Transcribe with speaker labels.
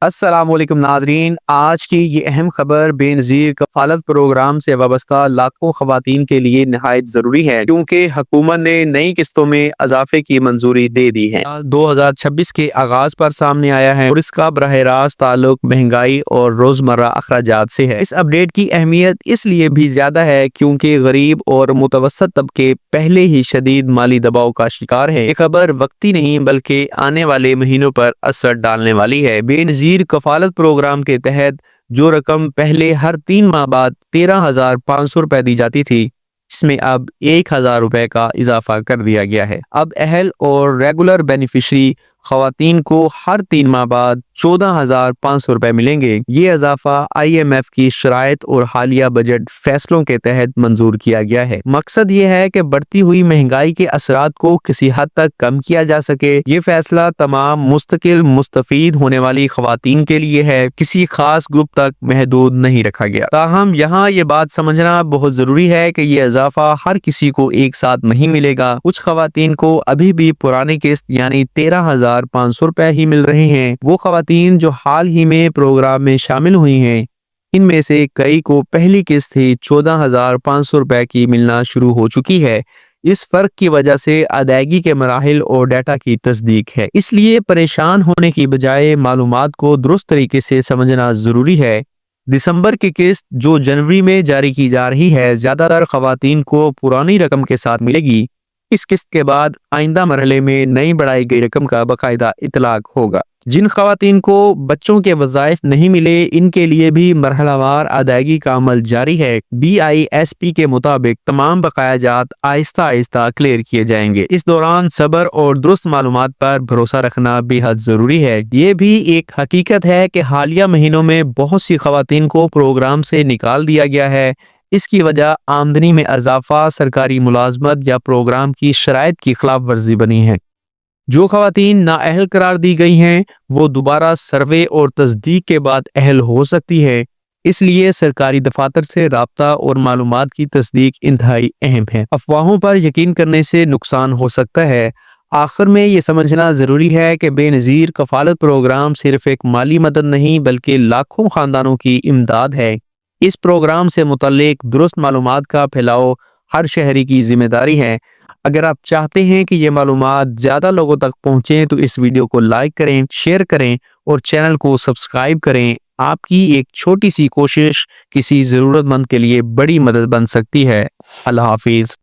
Speaker 1: السلام علیکم ناظرین، آج کی یہ اہم خبر بے نظیر کفالت پروگرام سے وابستہ لاکھوں خواتین کے لیے نہایت ضروری ہے، کیونکہ حکومت نے نئی قسطوں میں اضافے کی منظوری دے دی ہے۔ 2026 کے آغاز پر سامنے آیا ہے اور اس کا براہ راست تعلق مہنگائی اور روزمرہ اخراجات سے ہے۔ اس اپڈیٹ کی اہمیت اس لیے بھی زیادہ ہے کیونکہ غریب اور متوسط طبقے پہلے ہی شدید مالی دباؤ کا شکار ہے۔ یہ خبر وقتی نہیں بلکہ آنے والے مہینوں پر اثر ڈالنے والی ہے۔ بے نظیر کفالت پروگرام کے تحت جو رقم پہلے ہر 3 ماہ بعد 13,500 روپے دی جاتی تھی، اس میں اب 1,000 روپے کا اضافہ کر دیا گیا ہے۔ اب اہل اور ریگولر بینیفیشری خواتین کو ہر 3 ماہ بعد 14,500 روپے ملیں گے۔ یہ اضافہ IMF کی شرائط اور حالیہ بجٹ فیصلوں کے تحت منظور کیا گیا ہے۔ مقصد یہ ہے کہ بڑھتی ہوئی مہنگائی کے اثرات کو کسی حد تک کم کیا جا سکے۔ یہ فیصلہ تمام مستقل مستفید ہونے والی خواتین کے لیے ہے، کسی خاص گروپ تک محدود نہیں رکھا گیا۔ تاہم یہاں یہ بات سمجھنا بہت ضروری ہے کہ یہ اضافہ ہر کسی کو ایک ساتھ نہیں ملے گا۔ کچھ خواتین کو ابھی بھی پرانی قسط یعنی 13,500 روپے ہی مل رہے ہیں۔ وہ خواتین جو حال ہی میں پروگرام میں شامل ہوئی ہیں، ان میں سے کئی کو پہلی قسط ہی 14,500 روپے کی ملنا شروع ہو چکی ہے۔ اس فرق کی وجہ سے ادائیگی کے مراحل اور ڈیٹا کی تصدیق ہے۔ اس لیے پریشان ہونے کی بجائے معلومات کو درست طریقے سے سمجھنا ضروری ہے۔ دسمبر کی قسط جو جنوری میں جاری کی جا رہی ہے، زیادہ تر خواتین کو پرانی رقم کے ساتھ ملے گی۔ اس قسط کے بعد آئندہ مرحلے میں نئی بڑھائی گئی رقم کا باقاعدہ اطلاق ہوگا۔ جن خواتین کو بچوں کے وظائف نہیں ملے، ان کے لیے بھی مرحلہ وار ادائیگی کا عمل جاری ہے۔ BISP کے مطابق تمام بقایا جات آہستہ آہستہ کلیئر کیے جائیں گے۔ اس دوران صبر اور درست معلومات پر بھروسہ رکھنا بے حد ضروری ہے۔ یہ بھی ایک حقیقت ہے کہ حالیہ مہینوں میں بہت سی خواتین کو پروگرام سے نکال دیا گیا ہے۔ اس کی وجہ آمدنی میں اضافہ، سرکاری ملازمت یا پروگرام کی شرائط کی خلاف ورزی بنی ہے۔ جو خواتین نااہل قرار دی گئی ہیں، وہ دوبارہ سروے اور تصدیق کے بعد اہل ہو سکتی ہے۔ اس لیے سرکاری دفاتر سے رابطہ اور معلومات کی تصدیق انتہائی اہم ہے۔ افواہوں پر یقین کرنے سے نقصان ہو سکتا ہے۔ آخر میں یہ سمجھنا ضروری ہے کہ بے نظیر کفالت پروگرام صرف ایک مالی مدد نہیں بلکہ لاکھوں خاندانوں کی امداد ہے۔ اس پروگرام سے متعلق درست معلومات کا پھیلاؤ ہر شہری کی ذمہ داری ہے۔ اگر آپ چاہتے ہیں کہ یہ معلومات زیادہ لوگوں تک پہنچیں تو اس ویڈیو کو لائک کریں، شیئر کریں اور چینل کو سبسکرائب کریں۔ آپ کی ایک چھوٹی سی کوشش کسی ضرورت مند کے لیے بڑی مدد بن سکتی ہے۔ اللہ حافظ۔